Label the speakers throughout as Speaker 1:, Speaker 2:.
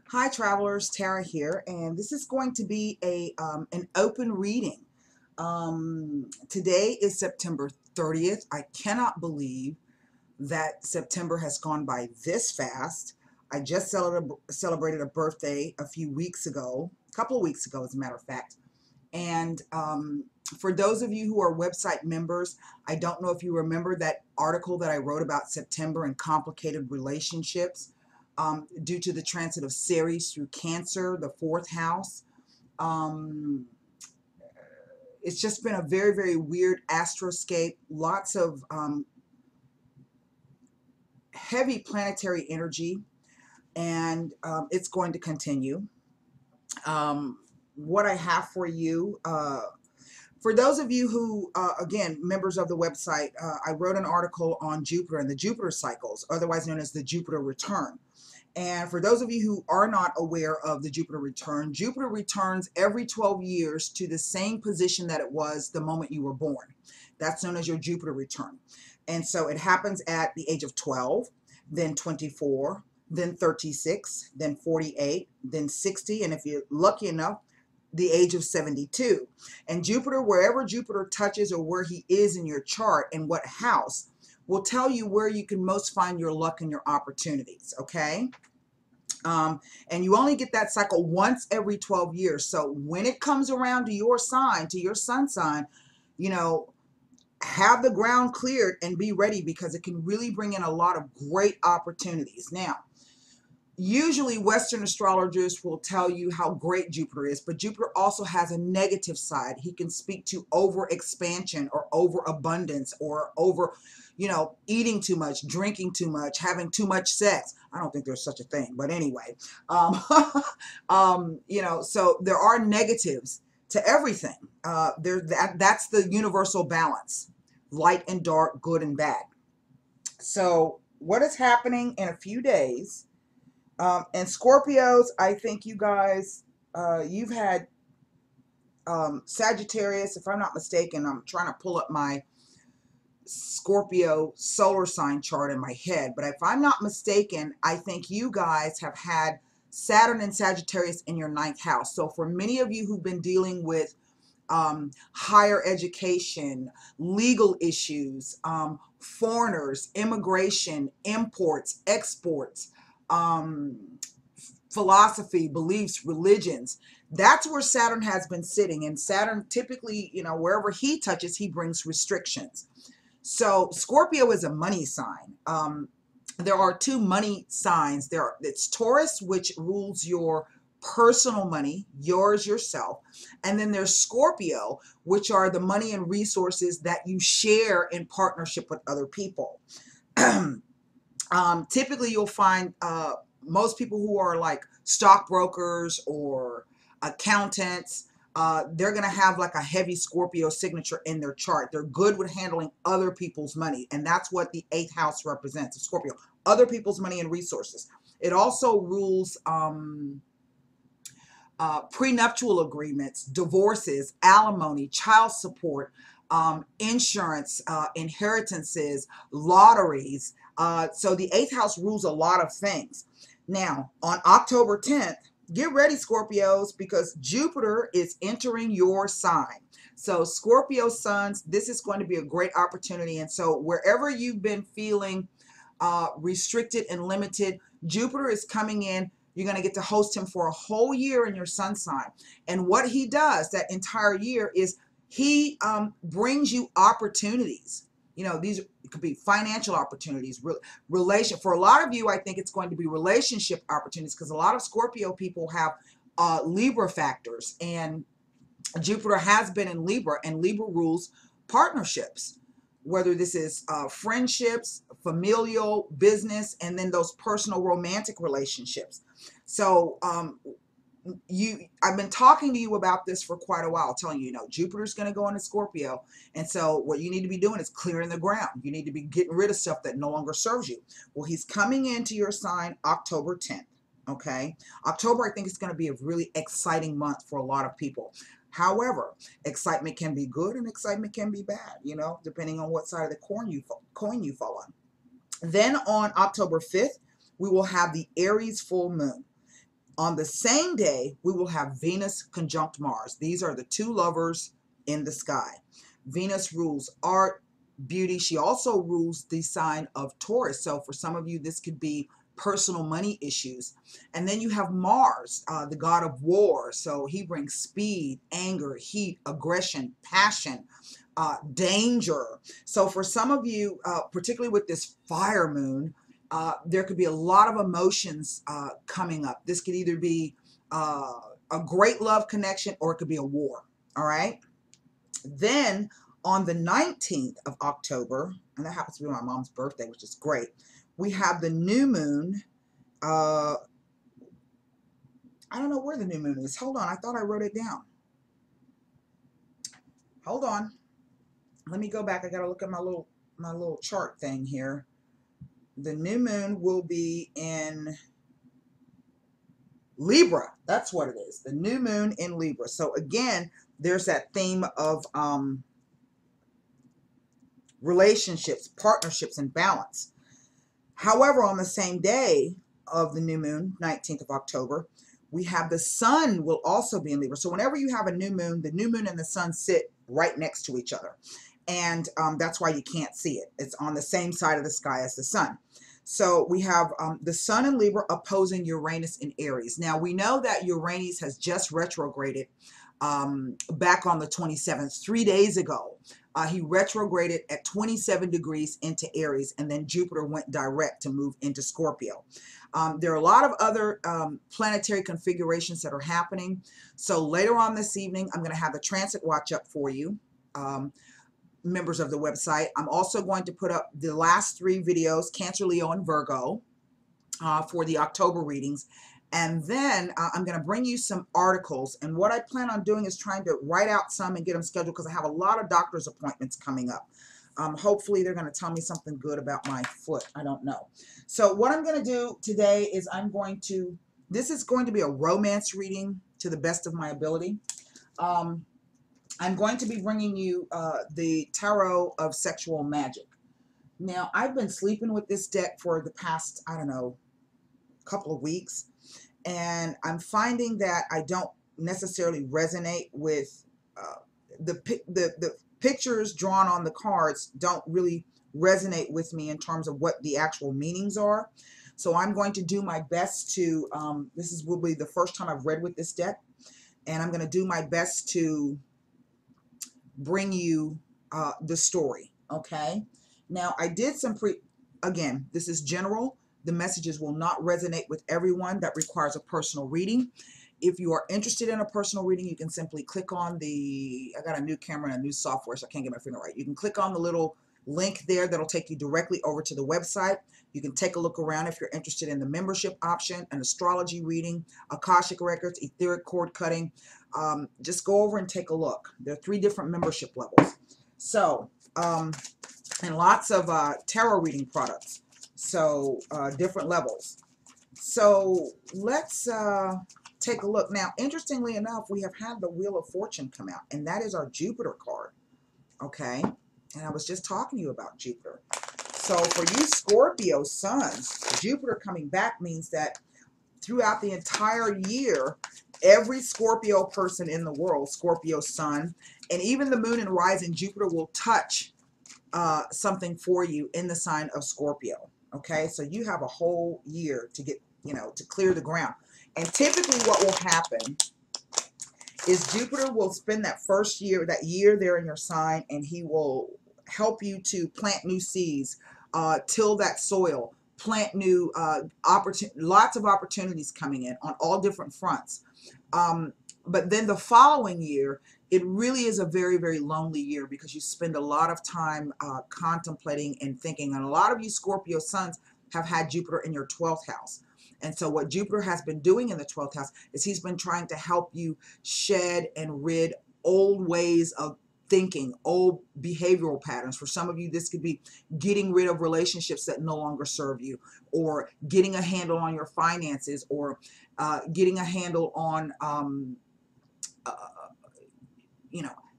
Speaker 1: Hi travelers, Tara here, and this is going to be an open reading. Today is September 30th. I cannot believe that September has gone by this fast. I just celebrated a birthday a few weeks ago, a couple of weeks ago, as a matter of fact. And for those of you who are website members, I don't know if you remember that article that I wrote about September and complicated relationships due to the transit of Ceres through Cancer, the fourth house. Um, it's just been a very, very weird astroscape, lots of heavy planetary energy, and it's going to continue. What I have for you, for those of you who, again, members of the website, I wrote an article on Jupiter and the Jupiter cycles, otherwise known as the Jupiter return. And for those of you who are not aware of the Jupiter returns every 12 years to the same position that it was the moment you were born. That's known as your Jupiter return. And so it happens at the age of 12, then 24, then 36, then 48, then 60, and if you're lucky enough, the age of 72. And Jupiter, wherever Jupiter touches or where he is in your chart and what house, will tell you where you can most find your luck and your opportunities, okay? And you only get that cycle once every 12 years. So when it comes around to your sign, to your sun sign, you know, have the ground cleared and be ready because it can really bring in a lot of great opportunities. Now, usually Western astrologers will tell you how great Jupiter is, but Jupiter also has a negative side. He can speak to over expansion or overabundance or over, eating too much, drinking too much, having too much sex. I don't think there's such a thing, but anyway, so there are negatives to everything. That's the universal balance, light and dark, good and bad. So what is happening in a few days? And Scorpios, I think you guys, you've had Sagittarius, if I'm not mistaken. I'm trying to pull up my Scorpio solar sign chart in my head, but if I'm not mistaken, I think you guys have had Saturn and Sagittarius in your ninth house. So for many of you who've been dealing with higher education, legal issues, foreigners, immigration, imports, exports, philosophy, beliefs, religions. That's where Saturn has been sitting. And Saturn typically, wherever he touches, he brings restrictions. So Scorpio is a money sign. There are two money signs. It's Taurus, which rules your personal money, yours yourself. And then there's Scorpio, which are the money and resources that you share in partnership with other people. Typically, you'll find most people who are like stockbrokers or accountants, they're going to have like a heavy Scorpio signature in their chart. They're good with handling other people's money. And that's what the eighth house represents, Scorpio, other people's money and resources. It also rules prenuptial agreements, divorces, alimony, child support, insurance, inheritances, lotteries. So the eighth house rules a lot of things. Now, on October 10th, get ready, Scorpios, because Jupiter is entering your sign. So Scorpio sons, this is going to be a great opportunity. And so wherever you've been feeling restricted and limited, Jupiter is coming in. You're going to get to host him for a whole year in your sun sign. And what he does that entire year is he brings you opportunities. These could be financial opportunities, for a lot of you, I think it's going to be relationship opportunities because a lot of Scorpio people have Libra factors, and Jupiter has been in Libra, and Libra rules partnerships, whether this is friendships, familial, business, and then those personal romantic relationships. So I've been talking to you about this for quite a while, telling you, Jupiter's going to go into Scorpio. And so what you need to be doing is clearing the ground. You need to be getting rid of stuff that no longer serves you. Well, he's coming into your sign October 10th. Okay. October, I think, is going to be a really exciting month for a lot of people. However, excitement can be good and excitement can be bad, depending on what side of the coin you fall on. Then on October 5th, we will have the Aries full moon. On the same day, we will have Venus conjunct Mars. These are the two lovers in the sky. Venus rules art, beauty. She also rules the sign of Taurus. So for some of you, this could be personal money issues. And then you have Mars, the god of war. So he brings speed, anger, heat, aggression, passion, danger. So for some of you, particularly with this fire moon, there could be a lot of emotions coming up. This could either be a great love connection or it could be a war. All right. Then on the 19th of October, and that happens to be my mom's birthday, which is great, we have the new moon. I don't know where the new moon is. Hold on. I thought I wrote it down. Hold on. Let me go back. I got to look at my little chart thing here. The new moon will be in Libra. That's what it is. The new moon in Libra. So again, there's that theme of relationships, partnerships, and balance. However, on the same day of the new moon, 19th of October, we have the sun will also be in Libra. So whenever you have a new moon, the new moon and the sun sit right next to each other. And that's why you can't see it. It's on the same side of the sky as the sun. So we have the sun in Libra opposing Uranus in Aries. Now we know that Uranus has just retrograded back on the 27th, 3 days ago. He retrograded at 27 degrees into Aries, and then Jupiter went direct to move into Scorpio. There are a lot of other planetary configurations that are happening. So later on this evening, I'm going to have the transit watch up for you. Members of the website. I'm also going to put up the last 3 videos, Cancer, Leo, and Virgo, for the October readings. And then I'm going to bring you some articles. And what I plan on doing is trying to write out some and get them scheduled because I have a lot of doctor's appointments coming up. Hopefully they're going to tell me something good about my foot. I don't know. So what I'm going to do today is this is going to be a romance reading to the best of my ability. I'm going to be bringing you the Tarot of Sexual Magic. Now, I've been sleeping with this deck for the past, I don't know, couple of weeks, and I'm finding that I don't necessarily resonate with the pictures drawn on the cards don't really resonate with me in terms of what the actual meanings are. So I'm going to do my best to, will be the first time I've read with this deck, and I'm going to do my best to bring you the story. Okay. Now I did some again, this is general. The messages will not resonate with everyone. That requires a personal reading. If you are interested in a personal reading, you can simply click on I got a new camera and a new software, so I can't get my finger right. You can click on the little link there that'll take you directly over to the website. You can take a look around if you're interested in the membership option, an astrology reading, Akashic records, etheric cord cutting. Just go over and take a look. There are 3 different membership levels. So, and lots of tarot reading products. So, different levels. So, let's take a look. Now, interestingly enough, we have had the Wheel of Fortune come out, and that is our Jupiter card. Okay? And I was just talking to you about Jupiter. So, for you Scorpio suns, Jupiter coming back means that throughout the entire year, every Scorpio person in the world, Scorpio sun, and even the moon and rising Jupiter will touch something for you in the sign of Scorpio. Okay, so you have a whole year to get, to clear the ground. And typically what will happen is Jupiter will spend that year there in your sign, and he will help you to plant new seeds, till that soil, plant new lots of opportunities coming in on all different fronts. But then the following year, it really is a very, very lonely year because you spend a lot of time contemplating and thinking. And a lot of you Scorpio suns have had Jupiter in your 12th house. And so what Jupiter has been doing in the 12th house is he's been trying to help you shed and rid old ways of thinking, old behavioral patterns. For some of you, this could be getting rid of relationships that no longer serve you, or getting a handle on your finances, or getting a handle on,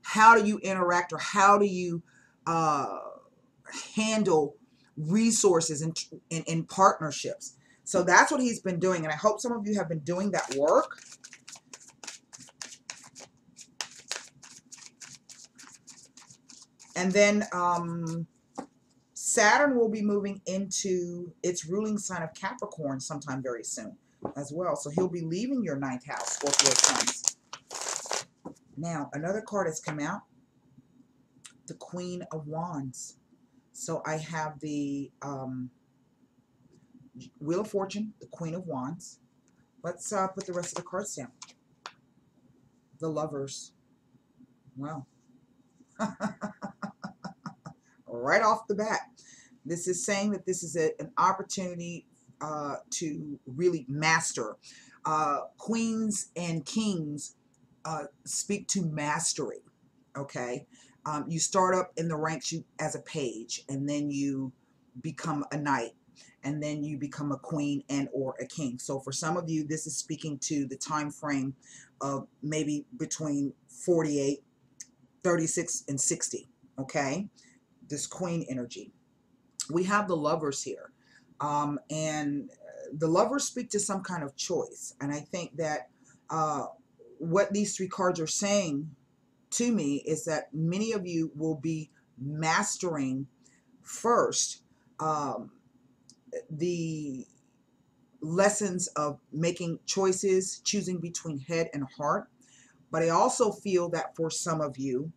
Speaker 1: how do you interact, or how do you handle resources in partnerships. So that's what he's been doing. And I hope some of you have been doing that work. And then Saturn will be moving into its ruling sign of Capricorn sometime very soon as well. So he'll be leaving your 9th house, Scorpio Suns. Now, another card has come out, the Queen of Wands. So I have the Wheel of Fortune, the Queen of Wands. Let's put the rest of the cards down. The Lovers. Wow. Right off the bat. This is saying that this is an opportunity to really master. Queens and kings speak to mastery, okay? You start up in the ranks as a page, and then you become a knight, and then you become a queen and or a king. So for some of you, this is speaking to the time frame of maybe between 48, 36, and 60, okay? This queen energy. We have the Lovers here, and the Lovers speak to some kind of choice. And I think that what these 3 cards are saying to me is that many of you will be mastering first the lessons of making choices, choosing between head and heart. But I also feel that for some of you,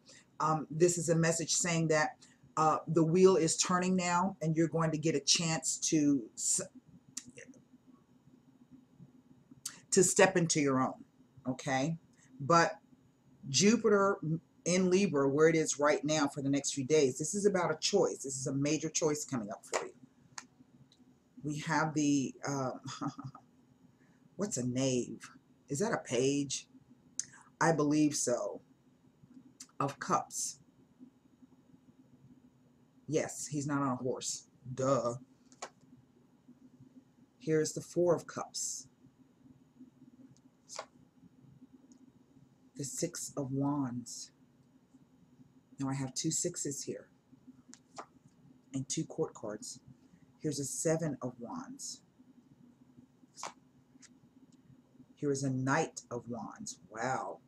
Speaker 1: this is a message saying that the wheel is turning now, and you're going to get a chance to step into your own, okay? But Jupiter in Libra, where it is right now for the next few days, this is about a choice. This is a major choice coming up for you. We have the, what's a knave? Is that a page? I believe so. Of Cups. Yes, he's not on a horse. Duh. Here's the 4 of Cups. The 6 of Wands. Now I have 2 6s here. And 2 court cards. Here's a 7 of Wands. Here is a Knight of Wands. Wow.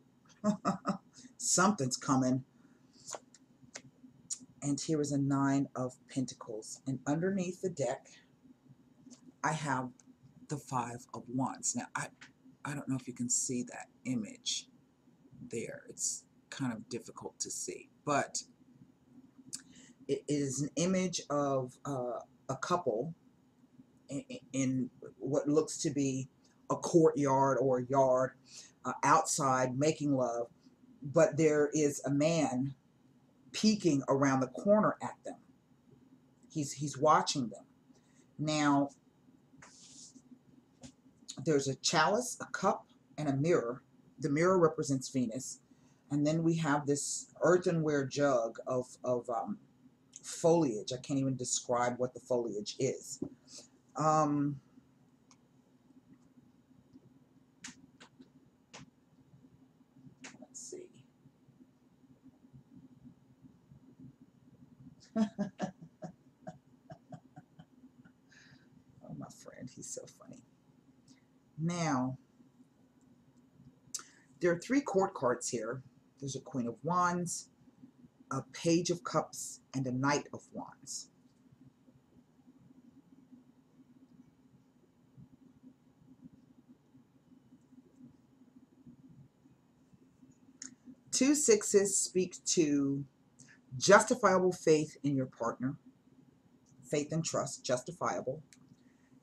Speaker 1: Something's coming. And here is a 9 of Pentacles. And underneath the deck, I have the 5 of Wands. Now, I don't know if you can see that image there. It's kind of difficult to see. But it is an image of a couple in what looks to be a courtyard or a yard outside making love. But there is a man peeking around the corner at them. He's watching them. Now, there's a chalice, a cup, and a mirror. The mirror represents Venus. And then we have this earthenware jug of foliage. I can't even describe what the foliage is. Let's see. Oh, my friend, he's so funny. Now, there are 3 court cards here. There's a Queen of Wands, a Page of Cups, and a Knight of Wands. Two 6s speak to justifiable faith in your partner. Faith and trust, justifiable.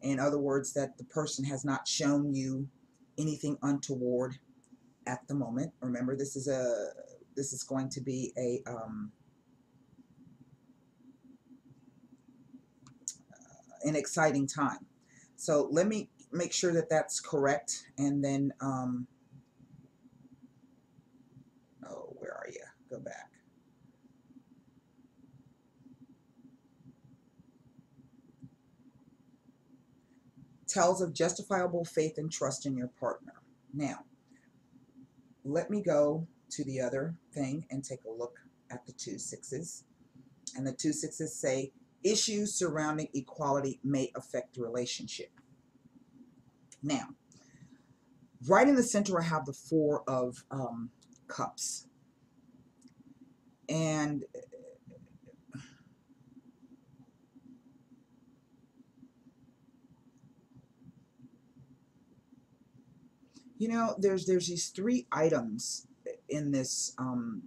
Speaker 1: In other words, that the person has not shown you anything untoward at the moment. Remember, this is going to be an exciting time. So let me make sure that that's correct, and then oh, where are you? Go back. Tells of justifiable faith and trust in your partner. Now, let me go to the other thing and take a look at the 2 6s. And the 2 6s say, issues surrounding equality may affect the relationship. Now, right in the center, I have the Four of Cups. And you know, there's these three items in this on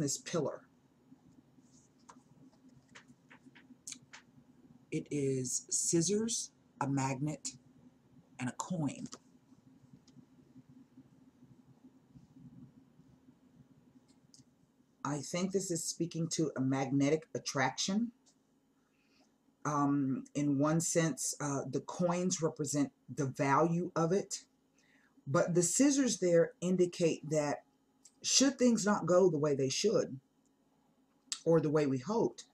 Speaker 1: this pillar. It is scissors, a magnet, and a coin. I think this is speaking to a magnetic attraction. In one sense, the coins represent the value of it, but the scissors there indicate that should things not go the way they should or the way we hoped,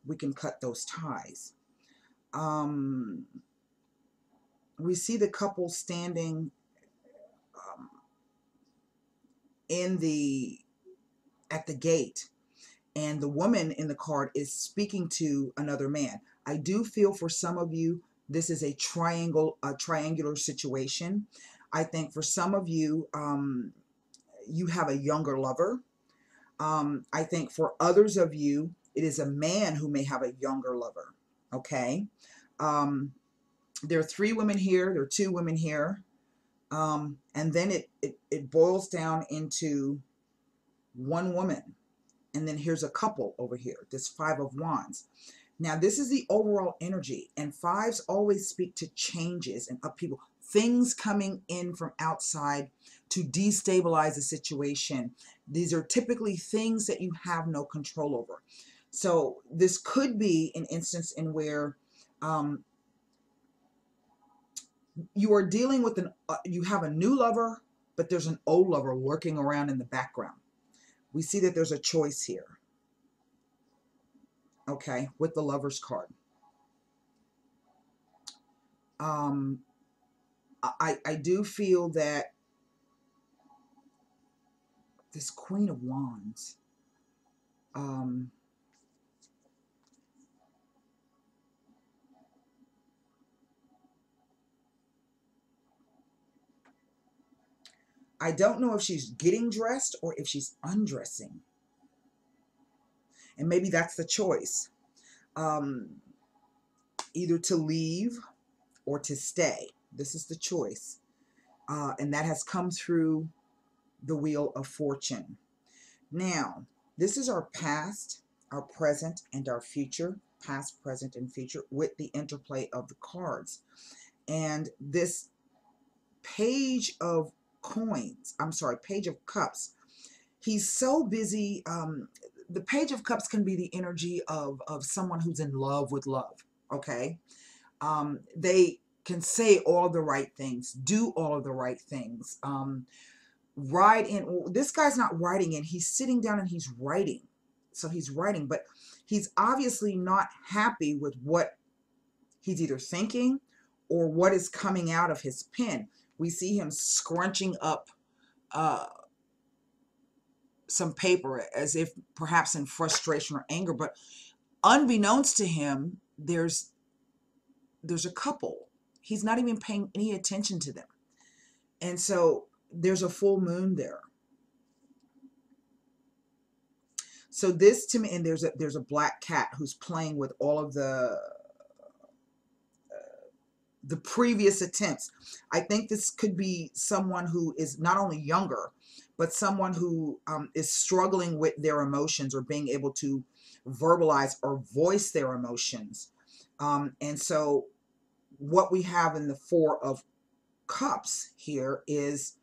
Speaker 1: we can cut those ties. We see the couple standing in the at the gate, and the woman in the card is speaking to another man. I do feel for some of you this is a triangular situation. I think for some of you, you have a younger lover. I think for others of you, it is a man who may have a younger lover. Okay. There are three women here. There are two women here. And then it boils down into one woman. And then here's a couple over here, this Five of Wands. Now, this is the overall energy, and fives always speak to changes and upheaval, things coming in from outside to destabilize the situation. These are typically things that you have no control over. So this could be an instance in where you are dealing with you have a new lover, but there's an old lover lurking around in the background. We see that there's a choice here, okay, with the Lover's card. I do feel that this Queen of Wands, I don't know if she's getting dressed or if she's undressing. And maybe that's the choice. Either to leave or to stay. This is the choice. And that has come through the Wheel of Fortune. Now, this is our past, our present, and our future. Past, present, and future with the interplay of the cards. And this Page of Coins, I'm sorry, Page of Cups, he's so busy. The Page of Cups can be the energy of someone who's in love with love, okay? They can say all of the right things, do all of the right things, write in. This guy's not writing in, he's sitting down and he's writing. So he's writing, but he's obviously not happy with what he's either thinking or what is coming out of his pen. We see him scrunching up some paper as if perhaps in frustration or anger, but unbeknownst to him, there's a couple. He's not even paying any attention to them. And so there's a full moon there. So this to me, and there's a black cat who's playing with all of the previous attempts. I think this could be someone who is not only younger, but someone who is struggling with their emotions or being able to verbalize or voice their emotions. And so what we have in the Four of Cups here is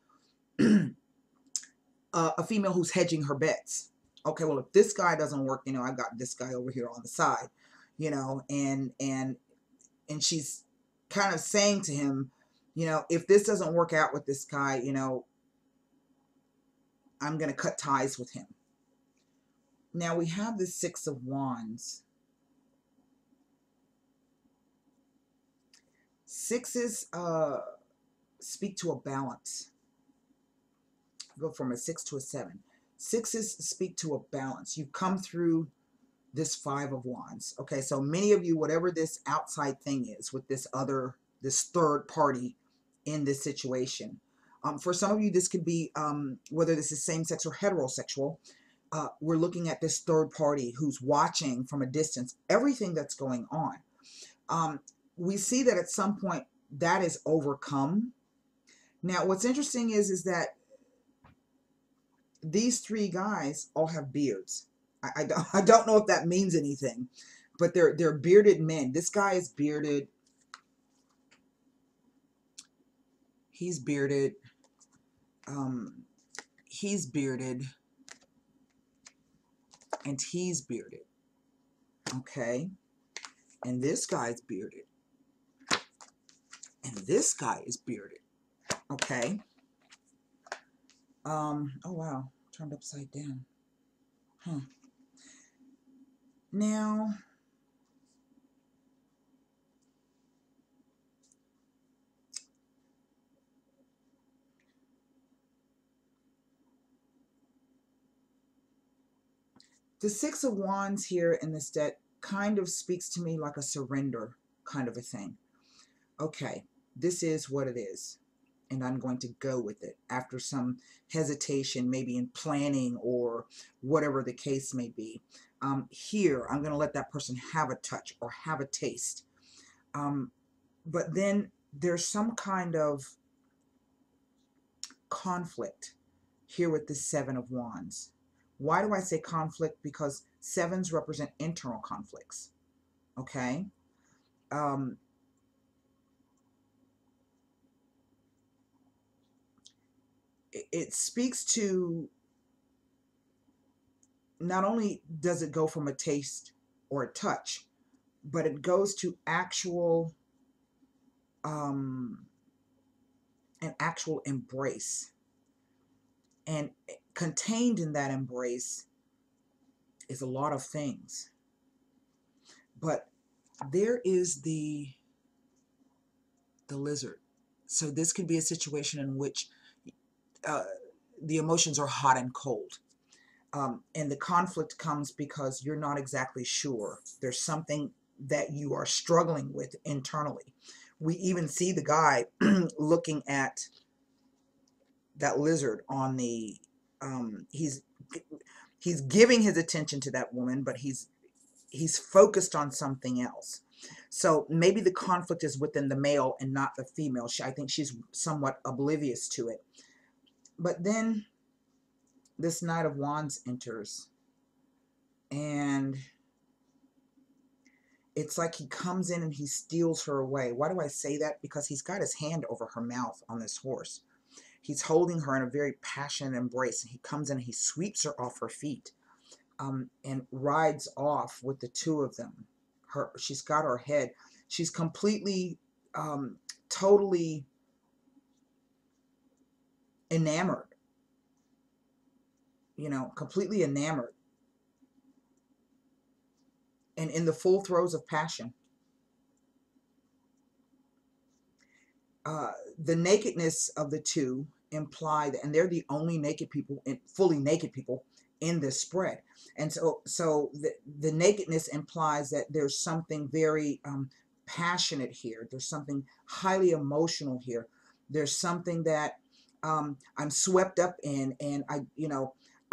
Speaker 1: a female who's hedging her bets. Okay, well, if this guy doesn't work, you know, I've got this guy over here on the side, you know, and she's kind of saying to him, you know, if this doesn't work out with this guy, you know, I'm going to cut ties with him. Now we have the Six of Wands. Sixes speak to a balance. Go from a 6 to a 7. Sixes speak to a balance. You've come through this Five of Wands. Okay, so many of you, whatever this outside thing is with this third party in this situation. For some of you, this could be, whether this is same-sex or heterosexual, we're looking at this third party who's watching from a distance everything that's going on. We see that at some point that is overcome. Now, what's interesting is that these three guys all have beards. I don't know if that means anything, but they're bearded men. This guy is bearded. He's bearded. He's bearded. And he's bearded. Okay. And this guy's bearded. And this guy is bearded. Okay. Oh wow. Turned upside down. Huh. Now, the Six of Wands here in this deck kind of speaks to me like a surrender kind of a thing. Okay, this is what it is, and I'm going to go with it after some hesitation, maybe in planning or whatever the case may be. Here, I'm going to let that person have a touch or have a taste. But then there's some kind of conflict here with the Seven of Wands. Why do I say conflict? Because sevens represent internal conflicts. Okay? It speaks to, not only does it go from a taste or a touch, but it goes to actual an actual embrace. And contained in that embrace is a lot of things. But there is the lizard. So this could be a situation in which the emotions are hot and cold. And the conflict comes because you're not exactly sure. There's something that you are struggling with internally. We even see the guy looking at that lizard on the, he's giving his attention to that woman, but he's focused on something else. So maybe the conflict is within the male and not the female. I think she's somewhat oblivious to it. But then this Knight of Wands enters, and it's like he comes in and he steals her away. Why do I say that? Because he's got his hand over her mouth on this horse. He's holding her in a very passionate embrace, and he comes in and he sweeps her off her feet, and rides off with the two of them. She's got her head. She's completely, totally enamored. You know, completely enamored. And in the full throes of passion. The nakedness of the two imply that, and they're the only naked people, fully naked people in this spread. And so the nakedness implies that there's something very passionate here. There's something highly emotional here. There's something that I'm swept up in, and I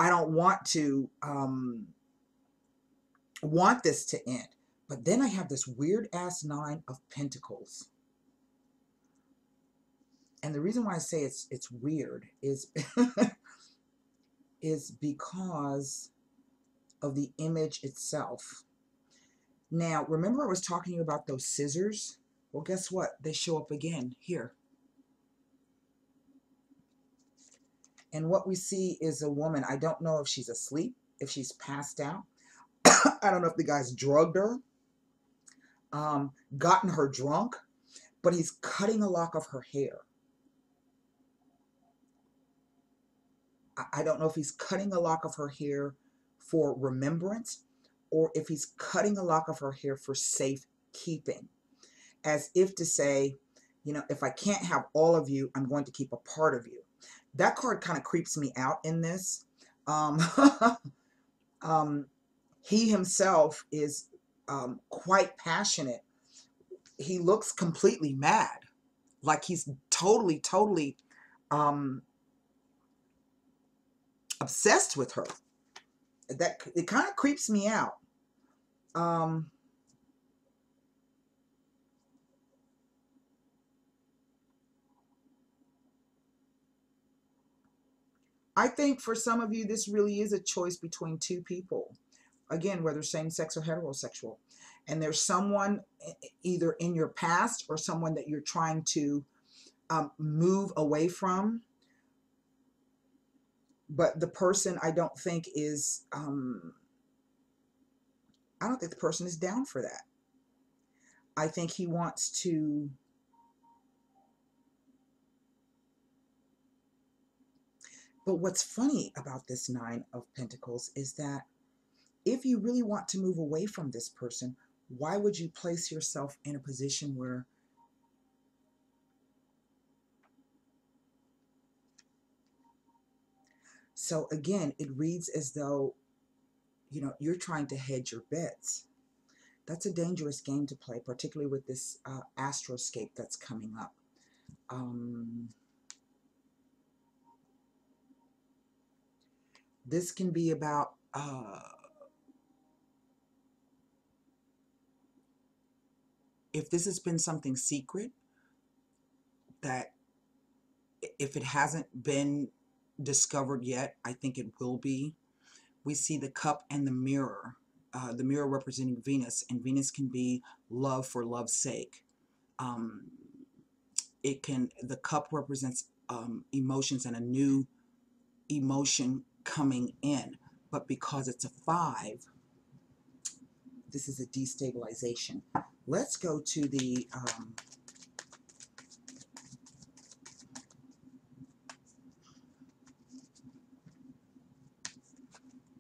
Speaker 1: don't want to want this to end. But then I have this weird ass Nine of Pentacles. And the reason why I say it's weird is is because of the image itself. Now, remember I was talking to you about those scissors? Well, guess what? They show up again here. And what we see is a woman. I don't know if she's asleep, if she's passed out. I don't know if the guy's drugged her, gotten her drunk, but he's cutting a lock of her hair. I don't know if he's cutting a lock of her hair for remembrance, or if he's cutting a lock of her hair for safekeeping, as if to say, if I can't have all of you, I'm going to keep a part of you. That card kind of creeps me out in this. He himself is quite passionate. He looks completely mad, like he's totally um, obsessed with her. That it kind of creeps me out. Um, I think for some of you, this really is a choice between two people. Again, whether same sex or heterosexual. And there's someone either in your past or someone that you're trying to move away from. But the person, I don't think is, I don't think the person is down for that. I think he wants to, but what's funny about this Nine of Pentacles is that if you really want to move away from this person, why would you place yourself in a position where so again, it reads as though, you know, you're trying to hedge your bets. That's a dangerous game to play, particularly with this astroscape that's coming up. This can be about if this has been something secret, that if it hasn't been discovered yet, I think it will be. We see the cup and the mirror representing Venus, and Venus can be love for love's sake. The cup represents emotions and a new emotion coming in, but because it's a 5, this is a destabilization. Let's go to the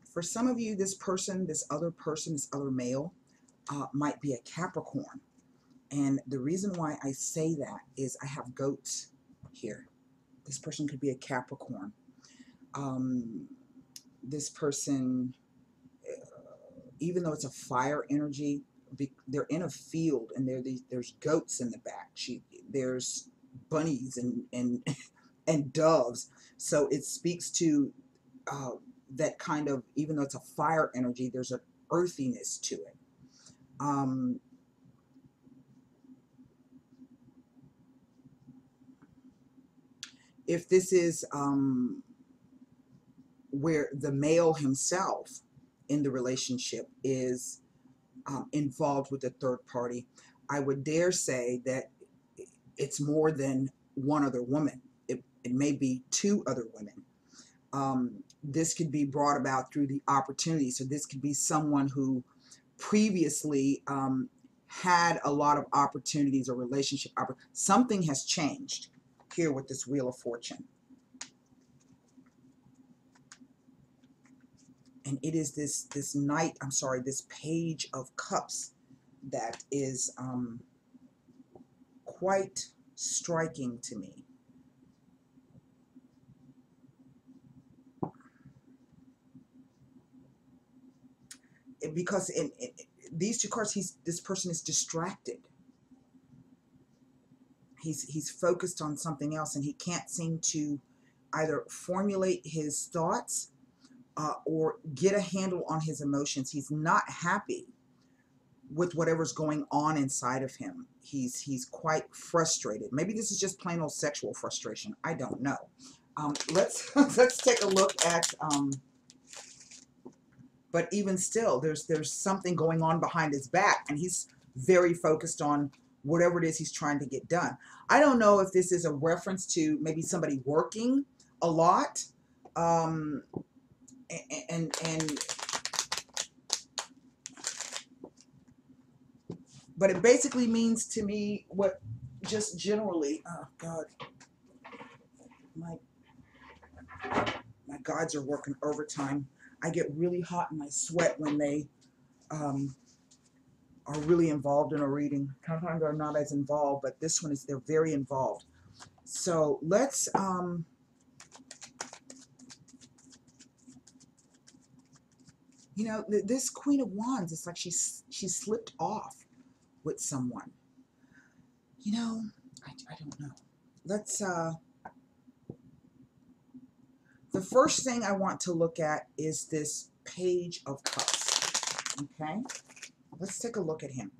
Speaker 1: for some of you, this person, this other male, might be a Capricorn. And the reason why I say that is I have goats here. This person could be a Capricorn. This person, even though it's a fire energy, they're in a field and there's goats in the back. There's bunnies and doves. So it speaks to that kind of, even though it's a fire energy, there's an earthiness to it. If this is where the male himself in the relationship is involved with a third party, I would dare say that it's more than one other woman. It may be 2 other women. This could be brought about through the opportunity. So this could be someone who previously had a lot of opportunities or relationship. Something has changed here with this Wheel of Fortune. And it is this this Page of Cups that is quite striking to me. Because in these 2 cards, this person is distracted. He's focused on something else, and he can't seem to either formulate his thoughts or get a handle on his emotions. He's not happy with whatever's going on inside of him. He's quite frustrated. Maybe this is just plain old sexual frustration. I don't know. Let's take a look at. But even still, there's something going on behind his back, and he's very focused on whatever it is he's trying to get done. I don't know if this is a reference to maybe somebody working a lot, and but it basically means to me what just generally, oh God, my gods are working overtime. I get really hot and I sweat when they are really involved in a reading. Sometimes they're not as involved, but this one they're very involved. So let's You know, this Queen of Wands, it's like she slipped off with someone. You know, I don't know. Let's, the first thing I want to look at is this Page of Cups. Okay? Let's take a look at him.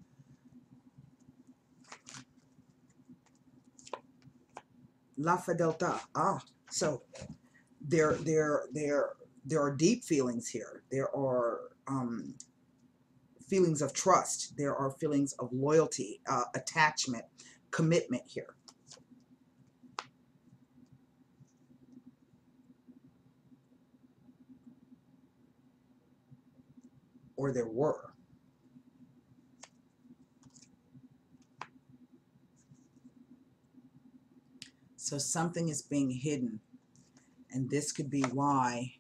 Speaker 1: La Fidelità. Ah, so there are deep feelings here. There are feelings of trust. There are feelings of loyalty, attachment, commitment here. Or there were. So something is being hidden, and this could be why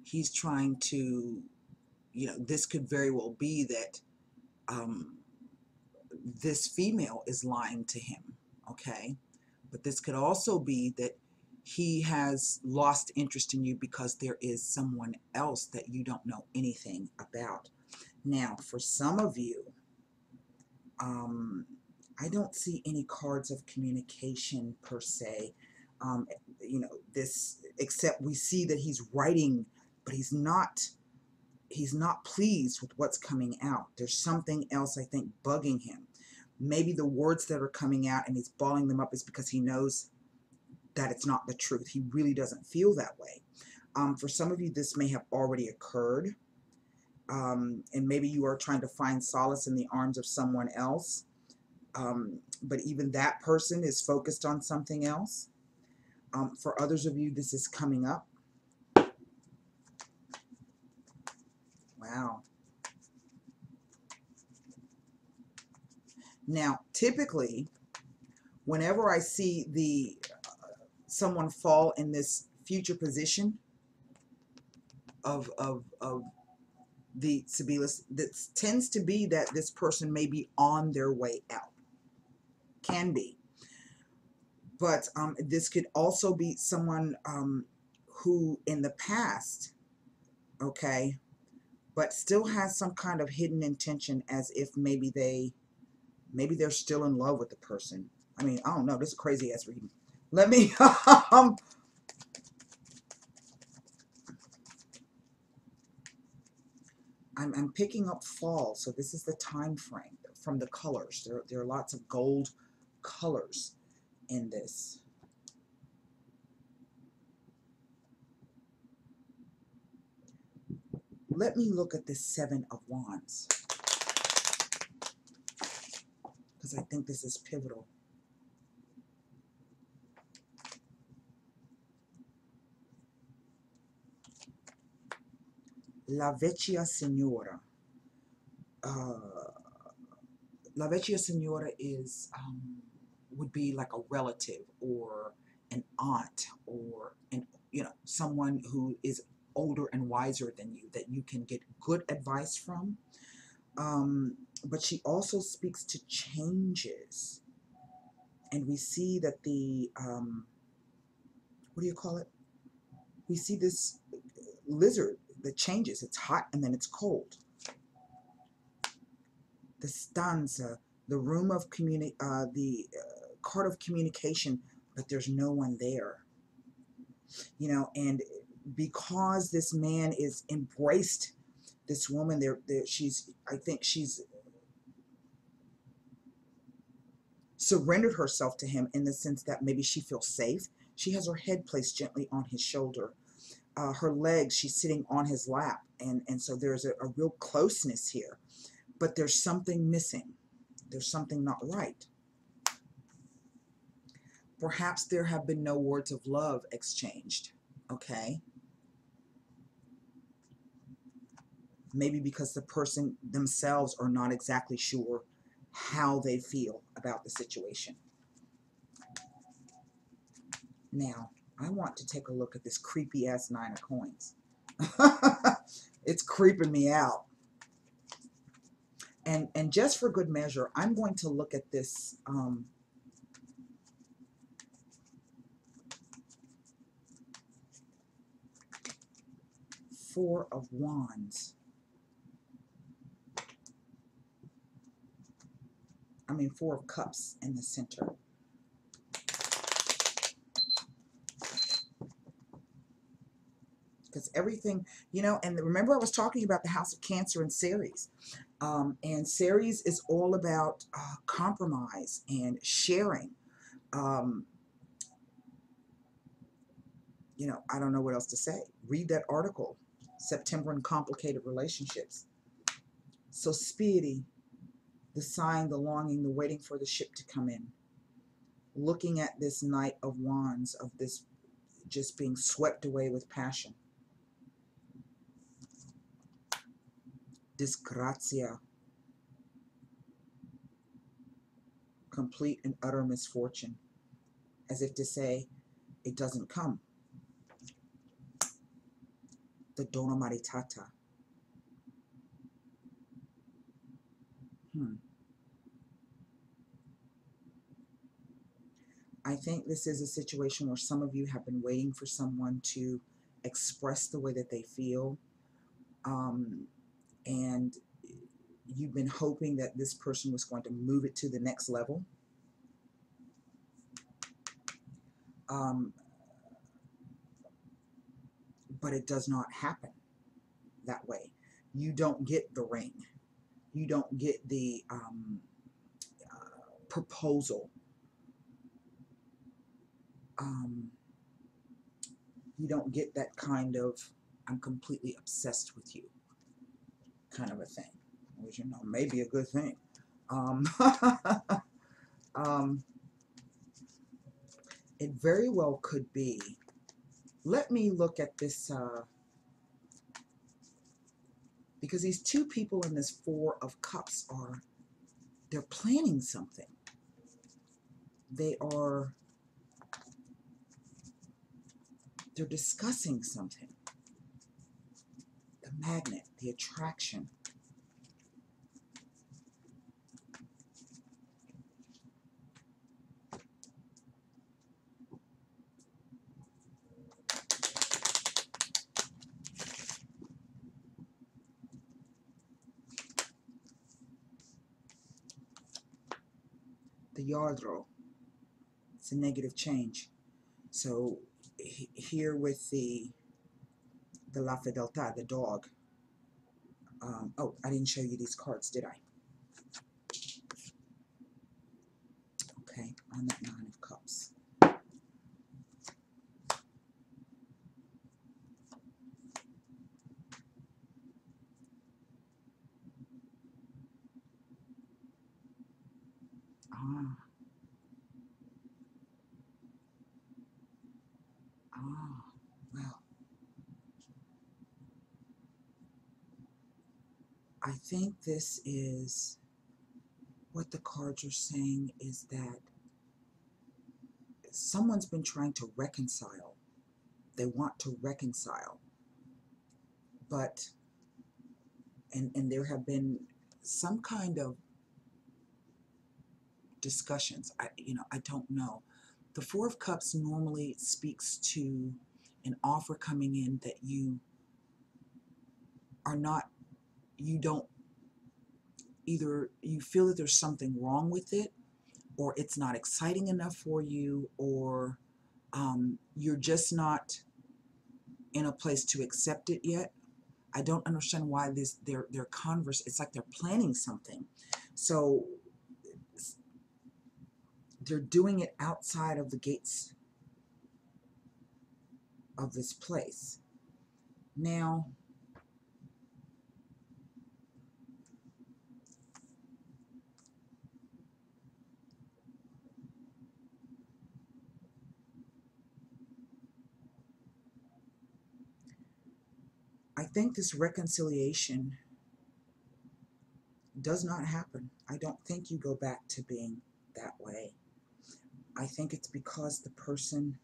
Speaker 1: he's trying to, you know, this could very well be that this female is lying to him, okay? But this could also be that he has lost interest in you because there is someone else that you don't know anything about. Now, for some of you, I don't see any cards of communication per se. You know, this, except we see that he's writing, but he's not pleased with what's coming out. There's something else, I think, bugging him. Maybe the words that are coming out and he's balling them up is because he knows that it's not the truth. He really doesn't feel that way. For some of you, this may have already occurred. And maybe you are trying to find solace in the arms of someone else. But even that person is focused on something else. For others of you, this is coming up. Wow. Now, typically, whenever I see the someone fall in this future position of the Sibilis, that tends to be that this person may be on their way out. Can be. But this could also be someone who in the past, okay, but still has some kind of hidden intention, as if maybe they're still in love with the person. I mean, I don't know. This is crazy ass reading. Let me I'm picking up fall, so this is the time frame from the colors. There are lots of gold colors in this. Let me look at this Seven of Wands, because I think this is pivotal. La Vecchia Signora. La Vecchia Signora is would be like a relative or an aunt, or someone who is older and wiser than you, that you can get good advice from. But she also speaks to changes, and we see that the what do you call it? We see this lizard that changes. It's hot and then it's cold. The stanza, the room of the card of communication, but there's no one there. You know, and because this man is embraced this woman, I think she's surrendered herself to him, in the sense that maybe she feels safe. She has her head placed gently on his shoulder. Her legs, she's sitting on his lap, and so there's a real closeness here. But there's something missing. There's something not right. Perhaps there have been no words of love exchanged, okay? Maybe because the person themselves are not exactly sure how they feel about the situation. Now, I want to take a look at this creepy ass Nine of Coins. It's creeping me out. And just for good measure, I'm going to look at this Four of Wands. I mean, Four of Cups in the center. Because everything, you know, and remember I was talking about the House of Cancer and Ceres. And Ceres is all about compromise and sharing. You know, I don't know what else to say. Read that article, September and Complicated Relationships. So Spirit, the sighing, the longing, the waiting for the ship to come in. Looking at this Knight of Wands, of this just being swept away with passion. Disgrazia. Complete and utter misfortune. As if to say, it doesn't come. The Donna Maritata. I think this is a situation where some of you have been waiting for someone to express the way that they feel. And you've been hoping that this person was going to move it to the next level. But it does not happen that way. You don't get the ring. You don't get the proposal. You don't get that kind of, I'm completely obsessed with you kind of a thing, which, you know, may be a good thing. It very well could be. Let me look at this, because these two people in this Four of Cups are, they're planning something. They're discussing something. The magnet, the attraction. The Yardro. It's a negative change. So here with the La Fedeltà, the dog. Oh, I didn't show you these cards, did I? Okay, on that Nine of Cups. Well, I think this is what the cards are saying, is that someone's been trying to reconcile. They want to reconcile, but and there have been some kind of discussions. I don't know. The Four of Cups normally speaks to an offer coming in that you are not, you don't, either you feel that there's something wrong with it, or it's not exciting enough for you, or you're just not in a place to accept it yet. I don't understand why they're it's like they're planning something. So they're doing it outside of the gates of this place. Now, I think this reconciliation does not happen. I don't think you go back to being that way. I think it's because the person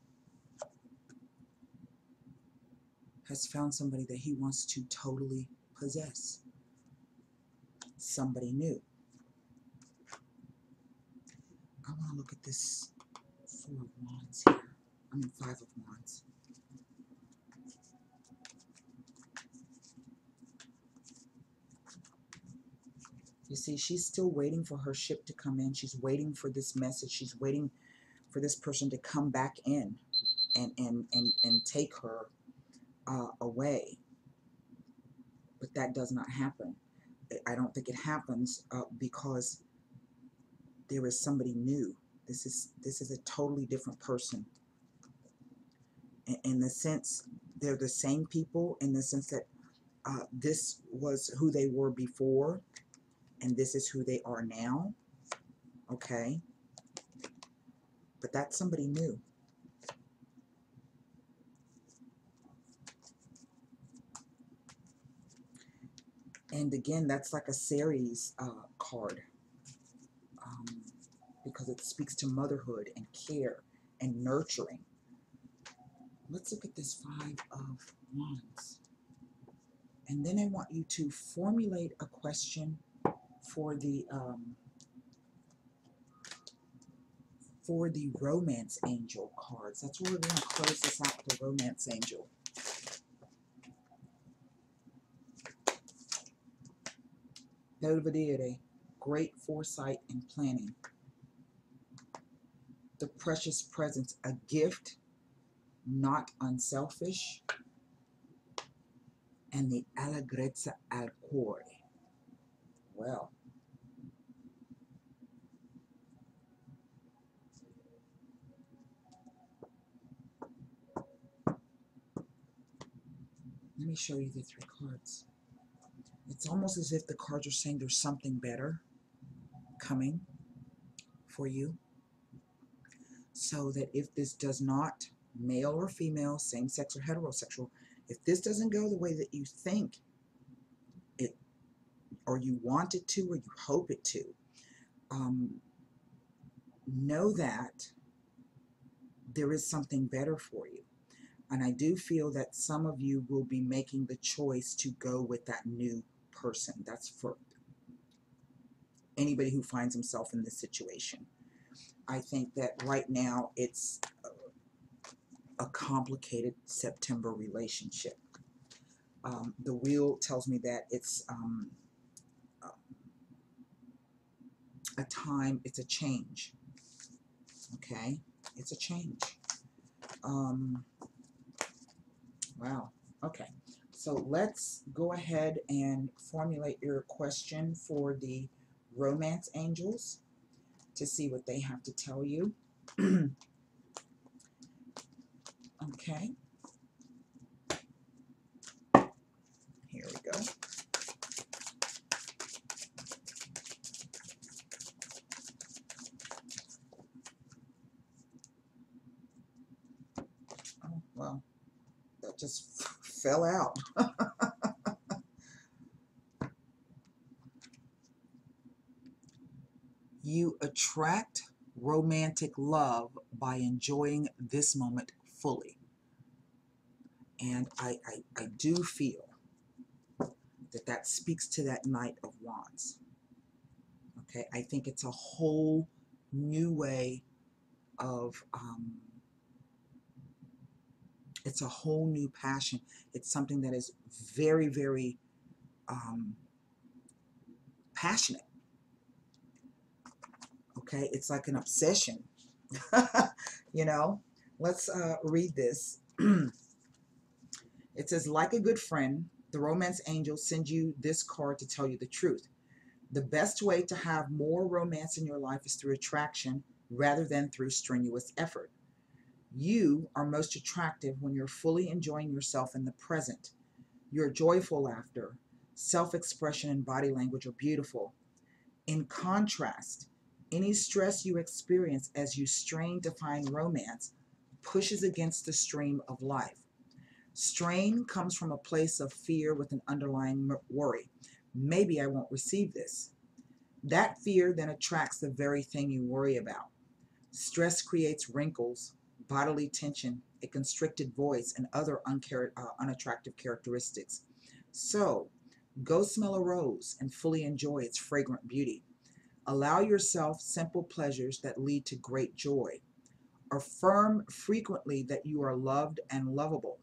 Speaker 1: has found somebody that he wants to totally possess. Somebody new. I want to look at this Four of Wands here. I mean, Five of Wands. You see, she's still waiting for her ship to come in. She's waiting for this message. She's waiting for this person to come back in and take her away. But that does not happen. I don't think it happens because there is somebody new. This is a totally different person. In the sense, they're the same people in the sense that this was who they were before, and this is who they are now. Okay? But that's somebody new. And again, that's like a series card. Because it speaks to motherhood and care and nurturing. Let's look at this Five of Wands. And then I want you to formulate a question for the romance angel cards. That's where we're going to close this out with the romance angel. Belvedere, great foresight and planning. The precious presence, a gift, not unselfish. And the allegrezza al cuore. Well, let me show you the three cards. It's almost as if the cards are saying there's something better coming for you. So that if this does not, male or female, same sex or heterosexual, if this doesn't go the way that you think it, or you want it to, or you hope it to, know that there is something better for you. And I do feel that some of you will be making the choice to go with that new person. That's for anybody who finds himself in this situation. I think that right now it's a complicated September relationship. The wheel tells me that it's a time, it's a change. Okay? It's a change. Wow. Okay. So let's go ahead and formulate your question for the romance angels to see what they have to tell you. Okay. Here we go. Oh, well, that just fell out. You attract romantic love by enjoying this moment fully. And I do feel that that speaks to that Knight of Wands. Okay, I think it's a whole new way of, it's a whole new passion. It's something that is very, very passionate. Okay, it's like an obsession. You know, let's read this. It says, like a good friend, the romance angel sends you this card to tell you the truth. The best way to have more romance in your life is through attraction rather than through strenuous effort. You are most attractive when you're fully enjoying yourself in the present. Your joyful laughter, self-expression, and body language are beautiful. In contrast, any stress you experience as you strain to find romance pushes against the stream of life. Strain comes from a place of fear with an underlying worry. Maybe I won't receive this. That fear then attracts the very thing you worry about. Stress creates wrinkles, bodily tension, a constricted voice, and other unattractive characteristics. So, go smell a rose and fully enjoy its fragrant beauty. Allow yourself simple pleasures that lead to great joy. Affirm frequently that you are loved and lovable.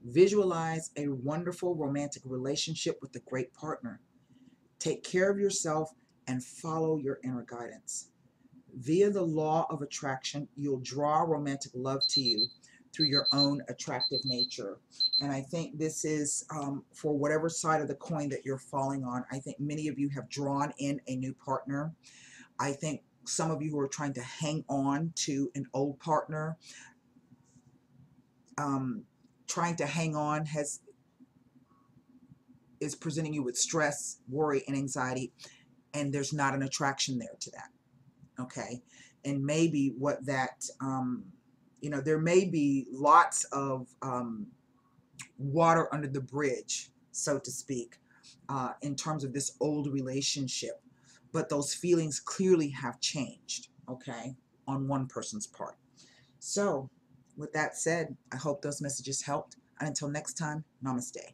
Speaker 1: Visualize a wonderful romantic relationship with a great partner. Take care of yourself and follow your inner guidance. Via the law of attraction, you'll draw romantic love to you through your own attractive nature. And I think this is for whatever side of the coin that you're falling on. I think many of you have drawn in a new partner. I think some of you who are trying to hang on to an old partner, trying to hang on is presenting you with stress, worry, and anxiety, and there's not an attraction there to that. Okay, and maybe what that there may be lots of water under the bridge, so to speak, in terms of this old relationship, but those feelings clearly have changed, okay, on one person's part. So with that said, I hope those messages helped, and until next time, namaste.